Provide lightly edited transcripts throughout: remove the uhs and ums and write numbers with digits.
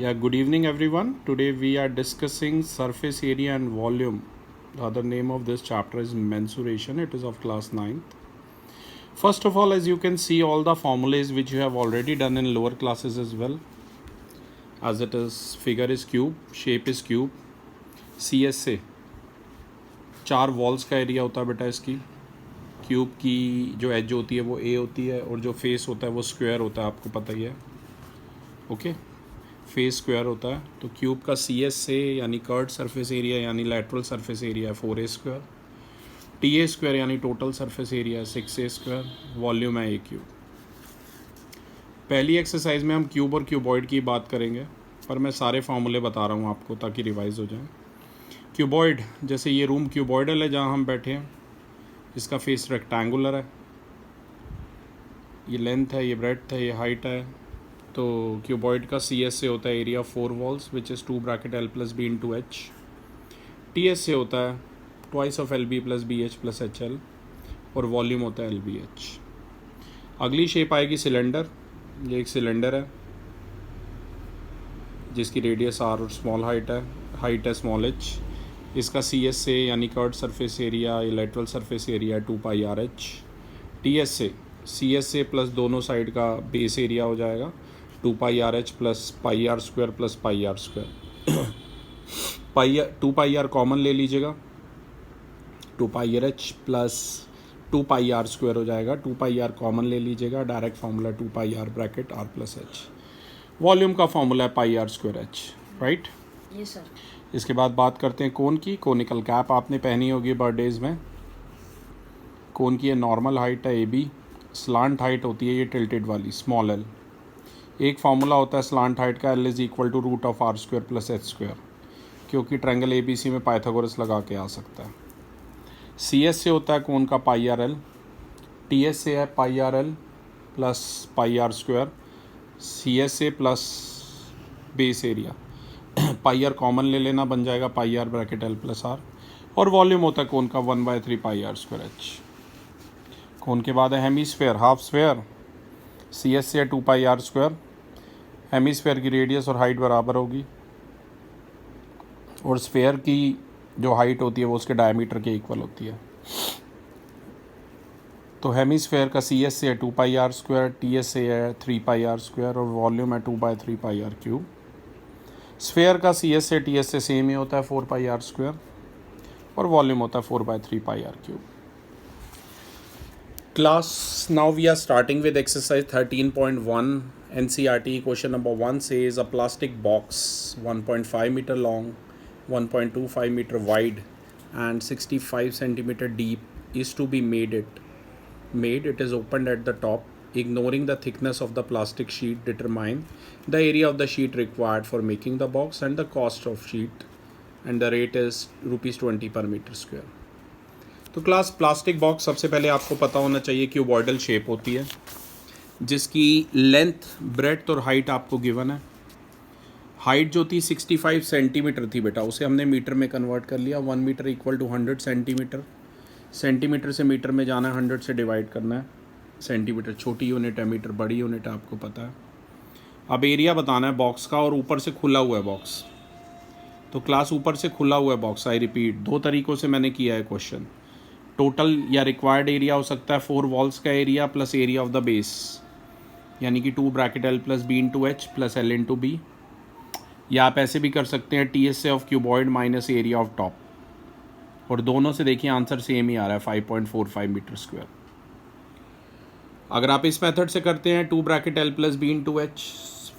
Yeah, good evening everyone. Today we are discussing surface area and volume. The other name of this chapter is mensuration. It is of class 9th. First of all, as you can see, all the formulas which you have already done in lower classes as well. As it is, figure is cube, shape is cube, CSA 4 walls का area होता है बेटा इसकी. Cube की जो as होती है वो ए होती है और जो फेस होता है वो स्क्वायर होता है, आपको पता ही है. ओके, फेस स्क्वायर होता है. तो क्यूब का सी एस से यानी कर्ड सरफेस एरिया यानी lateral surface area 4a square, T A square यानी total surface area 6a square, volume है ए क्यूब. पहली एक्सरसाइज में हम क्यूब और क्यूबॉइड की बात करेंगे, पर मैं सारे फार्मूले बता रहा हूँ आपको ताकि रिवाइज हो जाए. क्यूबॉइड, जैसे ये रूम क्यूबॉइडल है जहाँ हम बैठे हैं, इसका फेस रेक्टेंगुलर है, ये लेंथ है, ये ब्रेड्थ है, ये हाइट है. तो क्यूबॉइड का सी एस से होता है area 4 walls which is 2 bracket L plus B into H. T S से होता है twice of L B plus B H plus H L और वॉल्यूम होता है एल बी एच. अगली शेप आएगी सिलेंडर. ये एक सिलेंडर है जिसकी रेडियस आर और स्मॉल हाइट है स्मॉल एच. इसका सी एस से यानी कर्ड सरफेस एरिया या lateral surface area 2 pi R H. T S से सी एस से प्लस दोनों साइड का बेस एरिया हो जाएगा 2 pi R H plus pi R square plus pi R square. Pi 2 pi R common ले लीजिएगा, 2 pi R H plus 2 pi R square हो जाएगा. 2 पाई आर कॉमन ले लीजिएगा, direct formula 2 pi R bracket R plus H. Volume का formula है pi R square H, right. ये sir. इसके बाद बात करते हैं कोन की. कोनिकल कैप आपने पहनी होगी बर्थडेज में. कोन की ये नॉर्मल हाइट है ए बी, स्लांट हाइट होती है ये टिल्टेड वाली स्मॉल एल. एक फार्मूला होता है स्लांट हाइट का, L is equal to root of R square plus H square, क्योंकि ट्रायंगल ए बी सी में पाइथागोरस लगा के आ सकता है. सी एस से होता है कोन का pi R L, T S से है pi R L plus pi R square, C S से plus base area pi R common ले लेना, बन जाएगा pi R bracket L plus R. और वॉल्यूम होता है कोन का 1/3 pi R square H. Cone के बाद है hemisphere, half sphere. C S से है 2 पाई आर स्क्वायर. हेमीस्फेयर की रेडियस और हाइट बराबर होगी और स्फेयर की जो हाइट होती है वो उसके डायमीटर के इक्वल होती है. तो हेमीस्फेयर का सी एस से है 2 pi R square, T S से है 3 पाई आर स्क्वायर और वॉल्यूम है 2/3 पाई आर क्यूब. स्फेयर का सी एस से टी एस से सेम ही होता है 4 पाई आर स्क्वायर और वॉल्यूम होता है 4/3 pi R cube. Class, now we are starting with exercise 13.1. NCERT question number 1 says a plastic box 1.5 meter long, 1.25 meter wide and 65 centimeter deep is to be made. It is opened at the top. Ignoring the thickness of the plastic sheet, determine the area of the sheet required for making the box and the cost of sheet, and the rate is ₹20 per meter square. तो class plastic box सबसे पहले आपको पता होना चाहिए cuboidal shape होती है जिसकी लेंथ ब्रेड्थ और हाइट आपको गिवन है. हाइट जो थी 65 सेंटीमीटर थी बेटा, उसे हमने मीटर में कन्वर्ट कर लिया. 1 metre equal to 100 centimetre. Centimetre से मीटर में जाना है, 100 से डिवाइड करना है. सेंटीमीटर छोटी यूनिट है, मीटर बड़ी यूनिट है, आपको पता है. अब एरिया बताना है बॉक्स का और ऊपर से खुला हुआ है बॉक्स. तो क्लास ऊपर से खुला हुआ है बॉक्स. आई रिपीट, 2 तरीक़ों से मैंने किया है क्वेश्चन. टोटल या रिक्वायर्ड एरिया हो सकता है 4 वॉल्स का area plus area of the base, यानी कि 2 bracket L plus B into H plus L into B. या आप ऐसे भी कर सकते हैं टी एस से of cuboid minus area of top. और दोनों से देखिए आंसर सेम ही आ रहा है 5.45 मीटर स्क्वायर. अगर आप इस मेथड से करते हैं 2 bracket L plus B into H,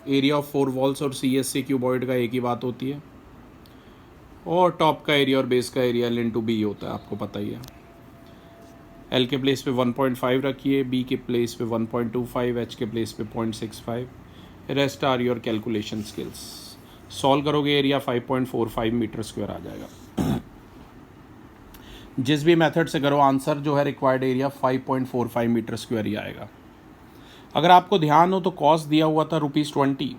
area of 4 walls और सी एस से क्यूबॉइड का एक ही बात होती है. और टॉप का एरिया और बेस का एरिया एल इंटू बी होता है, आपको पता ही है. एल के प्लेस पे 1.5 रखिए, बी के प्लेस पे 1.25, एच के प्लेस पे 0.65. Rest are your calculation skills. Solve करोगे एरिया 5.45 मीटर स्क्वायर आ जाएगा. जिस भी मेथड से करो आंसर जो है रिक्वायर्ड एरिया 5.45 मीटर स्क्वायर ही आएगा. अगर आपको ध्यान हो तो कॉस्ट दिया हुआ था ₹20,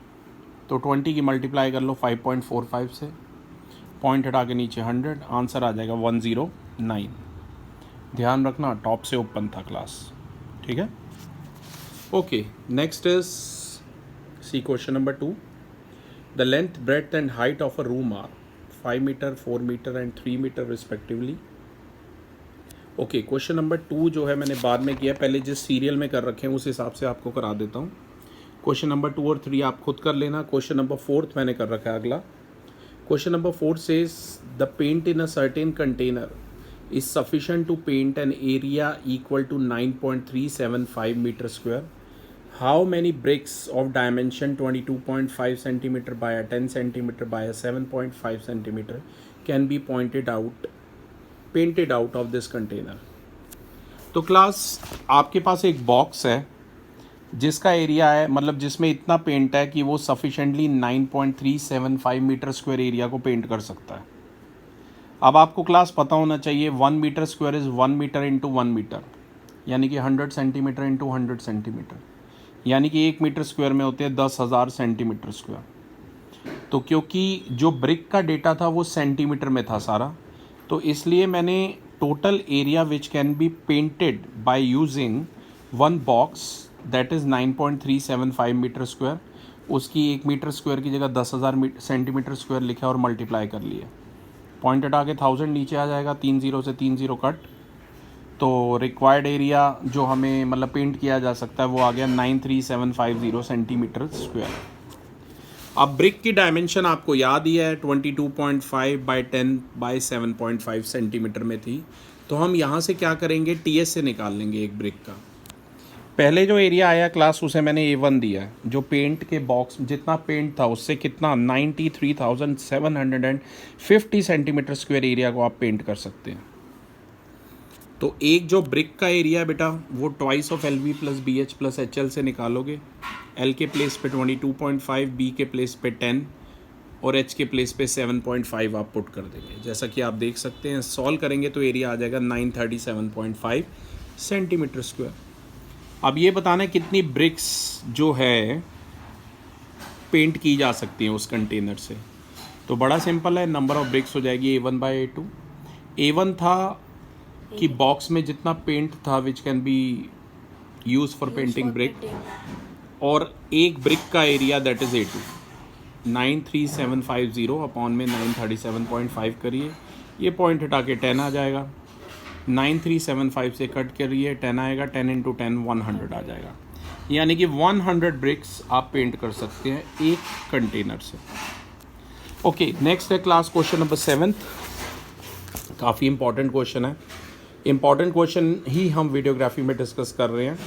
तो 20 की मल्टीप्लाई कर लो 5.45 से, पॉइंट हटा के नीचे 100, आंसर आ जाएगा 109. ध्यान रखना टॉप से ओपन था क्लास, ठीक है. Okay, next is C question number 2. The length breadth and height of a room are 5 metre 4 metre and 3 metre respectively. Okay, question number 2 जो है मैंने बाद में किया, पहले जिस सीरियल में कर रखे हैं उस हिसाब से आपको करा देता हूँ। क्वेश्चन नंबर 2 और 3 आप खुद कर लेना। क्वेश्चन नंबर 4 मैंने कर रखा है अगला। Question number 4 says the paint in a certain container is sufficient to paint an area equal to 9.375 meter square. How many bricks of dimension 22.5 centimeter by a 10 centimeter by a 7.5 centimeter can be painted out of this container? तो class आपके पास एक box है जिसका area है, मतलब जिसमें इतना paint है कि वो सफिशेंटली 9.375 मीटर स्क्वायर एरिया को पेंट कर सकता है। अब आपको क्लास पता होना चाहिए 1 metre square is 1 metre into 1 metre, यानी कि 100 सेंटीमीटर इंटू 100 सेंटीमीटर, यानी कि 1 मीटर स्क्वायर में होते हैं 10,000 सेंटीमीटर स्क्वायर। तो क्योंकि जो ब्रिक का डेटा था वो सेंटीमीटर में था सारा, तो इसलिए मैंने total area which can be painted by using one box that is 9.375 metre square, उसकी 1 मीटर स्क्वायर की जगह 10,000 सेंटीमीटर स्क्वायर लिखा और मल्टीप्लाई कर लिए। पॉइंट हटा के 1000 नीचे आ जाएगा, 3 0 से 3 0 कट, तो रिक्वायर्ड एरिया जो हमें मतलब पेंट किया जा सकता है वो आ गया 93750 सेंटीमीटर स्क्वायर। अब ब्रिक की डायमेंशन आपको याद ही है 22.5 बाई 10 बाई 7.5 सेंटीमीटर में थी, तो हम यहाँ से क्या करेंगे, टीएस से निकाल लेंगे एक ब्रिक का। पहले जो एरिया आया क्लास उसे मैंने A1 दिया है, जो पेंट के बॉक्स जितना पेंट था उससे कितना 93,750 सेंटीमीटर स्क्वायर एरिया को आप पेंट कर सकते हैं। तो एक जो ब्रिक का एरिया बेटा वो twice of LV plus BH plus HL से निकालोगे। L के प्लेस पे 22.5, B के प्लेस पे 10 और H के प्लेस पे 7.5 आप पुट कर देंगे। जैसा कि आप देख सकते हैं, सॉल्व करेंगे तो एरिया आ जाएगा 937.5 सेंटीमीटर स्क्वायर। अब ये बताना है कितनी ब्रिक्स जो है पेंट की जा सकती हैं उस कंटेनर से। तो बड़ा सिंपल है, नंबर ऑफ ब्रिक्स हो जाएगी A1 बाई A2। A1 था कि बॉक्स में जितना पेंट था विच can B use for painting brick, और एक ब्रिक का area that is A2 93750 upon में 937.5 करिए, ये पॉइंट हटा के 10 आ जाएगा। 9375 से कट करिए 10 आएगा, 10 इंटू 10 100 आ जाएगा, यानी कि 100 ब्रिक्स आप पेंट कर सकते हैं एक कंटेनर से। ओके, नेक्स्ट है क्लास क्वेश्चन नंबर 7। काफ़ी इंपॉर्टेंट क्वेश्चन है, इंपॉर्टेंट क्वेश्चन ही हम वीडियोग्राफी में डिस्कस कर रहे हैं।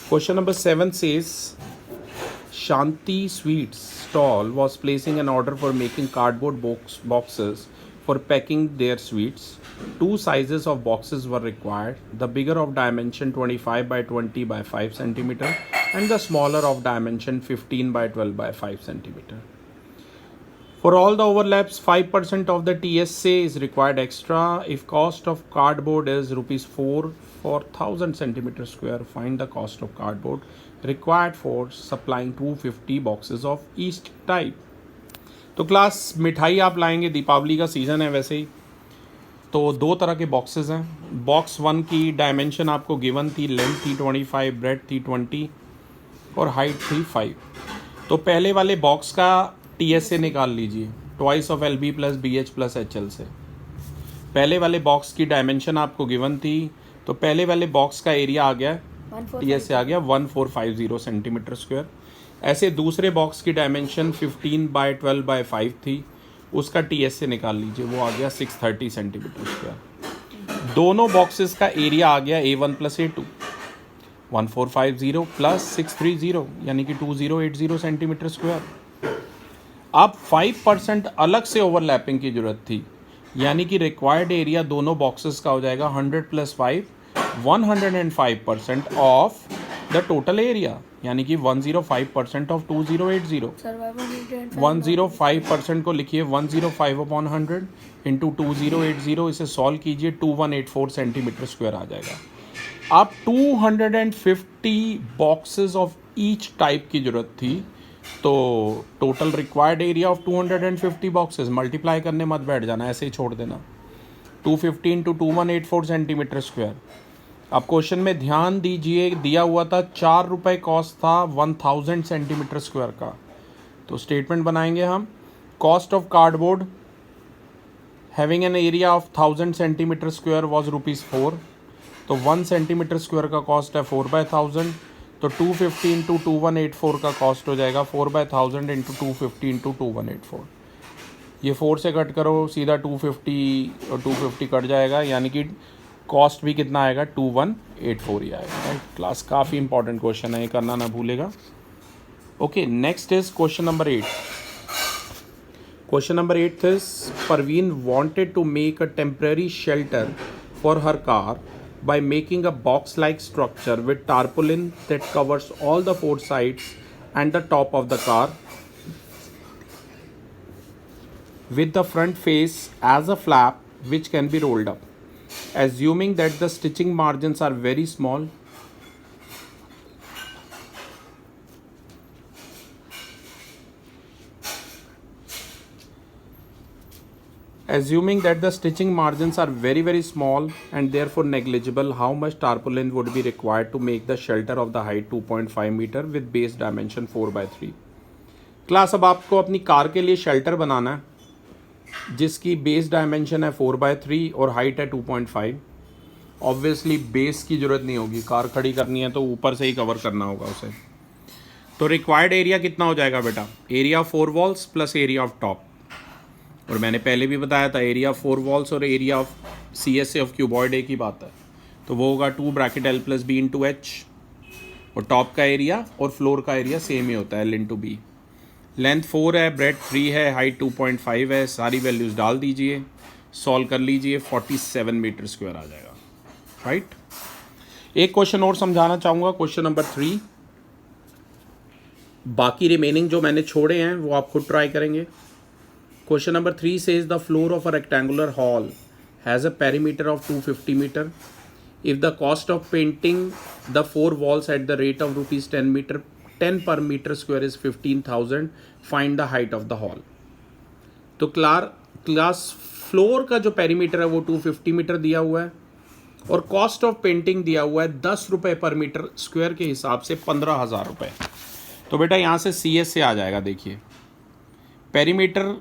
Question number 7 says Shanti sweets stall was placing an order for making cardboard boxes for packing their sweets. 2 sizes of boxes were required, the bigger of dimension 25 by 20 by 5 centimeter and the smaller of dimension 15 by 12 by 5 centimeter. For all the overlaps, 5% of the TSA is required extra. If cost of cardboard is rupees 4 for 1000 centimeter square, find the cost of cardboard required for supplying 250 boxes of each type. तो class मिठाई आप लाएंगे, दीपावली का season है वैसे ही, तो 2 तरह के बॉक्सेस हैं। बॉक्स 1 की डायमेंशन आपको गिवन थी, लेंथ थी 25, ब्रेड थी 20 और हाइट थी 5। तो पहले वाले बॉक्स का TSA निकाल लीजिए twice of LB plus BH plus HL से। पहले वाले बॉक्स की डायमेंशन आपको गिवन थी, तो पहले वाले बॉक्स का एरिया आ गया, TSA आ गया 1450 सेंटीमीटर स्क्वायर। ऐसे दूसरे बॉक्स की डायमेंशन 15 बाय 12 बाय 5 थी, उसका TSA निकाल लीजिए, वो आ गया 630 सेंटीमीटर स्क्वायर। दोनों बॉक्सेस का एरिया आ गया A1 प्लस A2 1450 प्लस 630 यानी कि 2080 सेंटीमीटर स्क्वायर। अब 5% अलग से ओवरलैपिंग की जरूरत थी, यानी कि रिक्वायर्ड एरिया दोनों बॉक्सेस का हो जाएगा 100 plus 5 105% of the total area, यानी कि 105% ऑफ 2080। 105% को लिखिए 105 अपॉन 100 इंटू 2080, इसे सॉल्व कीजिए 2184 सेंटीमीटर स्क्वायर आ जाएगा। अब 250 बॉक्सेस ऑफ ईच टाइप की जरूरत थी, तो total required area of 250 boxes, multiply करने मत बैठ जाना, ऐसे ही छोड़ देना, 250 इंटू 2184 सेंटीमीटर स्क्वायर। अब क्वेश्चन में ध्यान दीजिए, दिया हुआ था 4 रुपये कॉस्ट था 1000 सेंटीमीटर स्क्वायर का, तो स्टेटमेंट बनाएंगे हम, cost of cardboard having an area of 1000 centimetre square was ₹4। तो 1 सेंटीमीटर स्क्वायर का कॉस्ट है 4/1000, तो 250 इंटू 2184 का कॉस्ट हो जाएगा 4/1000 इंटू 250 इंटू 2184। ये 4 से कट करो, सीधा 250 और 250 कट जाएगा, यानी कि कॉस्ट भी कितना आएगा 2184 ही आएगा। राइट क्लास, काफ़ी इंपॉर्टेंट क्वेश्चन है, ये करना ना भूलेगा। Okay, next is question number 8। Question number 8 is Parveen wanted to make a temporary shelter for her car by making a box-like structure with tarpaulin that covers all the 4 sides and the top of the car, with the front face as a flap which can be rolled up. Assuming that the stitching margins are very small, assuming that the stitching margins are very small and therefore negligible, how much tarpaulin would be required to make the shelter of the height 2.5 meter with base dimension 4/3? Class, अब आपको अपनी car के लिए shelter बनाना है जिसकी base dimension है 4/3 और height है 2.5। ऑब्वियसली बेस की ज़रूरत नहीं होगी, कार खड़ी करनी है तो ऊपर से ही कवर करना होगा उसे। तो रिक्वायर्ड एरिया कितना हो जाएगा बेटा? Area 4 walls plus area of top, और मैंने पहले भी बताया था एरिया 4 वॉल्स और area of CSA of cuboid एक ही बात है, तो वो होगा 2 bracket L plus B into H, और टॉप का एरिया और फ्लोर का एरिया सेम ही होता है L इंटू B। लेंथ 4 है, ब्रेथ 3 है, हाइट 2.5 है, सारी वैल्यूज़ डाल दीजिए, सॉल्व कर लीजिए, 47 मीटर स्क्वायर आ जाएगा। राइट, एक क्वेश्चन और समझाना चाहूँगा, क्वेश्चन नंबर 3। बाकी रिमेनिंग जो मैंने छोड़े हैं वो आप खुद ट्राई करेंगे। Question number 3 says the floor of a rectangular hall has a perimeter of 250 meter. If the cost of painting the 4 walls at the rate of ₹10 per meter square is 15,000, find the height of the hall. तो class floor का जो perimeter है वो 250 metre दिया हुआ है और cost of painting दिया हुआ है ₹10 पर मीटर स्क्वायर के हिसाब से 15,000 रुपये। तो बेटा यहाँ से CSA आ जाएगा। देखिए पेरीमीटर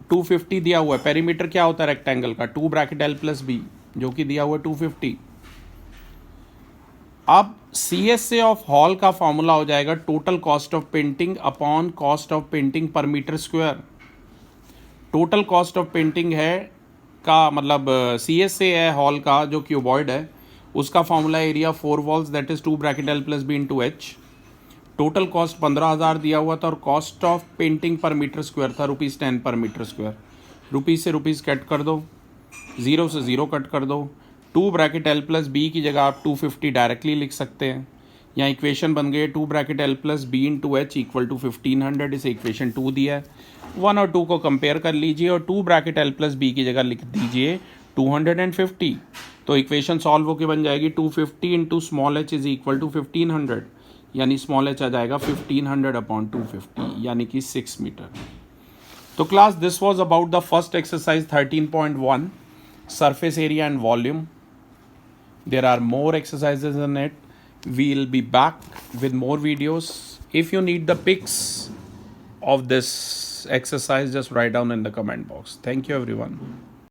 250 दिया हुआ है, पेरीमीटर क्या होता है रेक्टेंगल का? 2 ब्रैकेट L प्लस B, जो कि दिया हुआ है 250। अब CSA ऑफ हॉल का फॉर्मूला हो जाएगा total cost of painting upon cost of painting per metre square. Total cost of painting है का मतलब CSA है हॉल का जो क्यूबॉइड है, उसका formula area 4 walls that is 2 bracket L plus B into H। Total cost 15,000 दिया हुआ था और cost of painting per metre square था ₹10 पर मीटर स्क्वायर। रुपीज़ से रुपीज़ कट कर दो, 0 से 0 कट कर दो, 2 ब्रैकेट L प्लस B की जगह आप 250 डायरेक्टली लिख सकते हैं। यहाँ इक्वेशन बन गए 2 bracket L plus B into H equal to 1500, इसे इक्वेशन 2 दिया है। 1 और 2 को कंपेयर कर लीजिए और 2 ब्रैकेट L प्लस B की जगह लिख दीजिए 250। तो इक्वेशन सॉल्व होकर बन जाएगी 250 into small h is equal to 1500, यानी स्मॉल h आ जाएगा 1500 अपॉन 250, यानी कि 6 मीटर। तो class, this was about the first exercise 13.1 surface area and volume. There are more exercises in it. We'll be back with more videos. If you need the pics of this exercise, just write down in the comment box. Thank you everyone.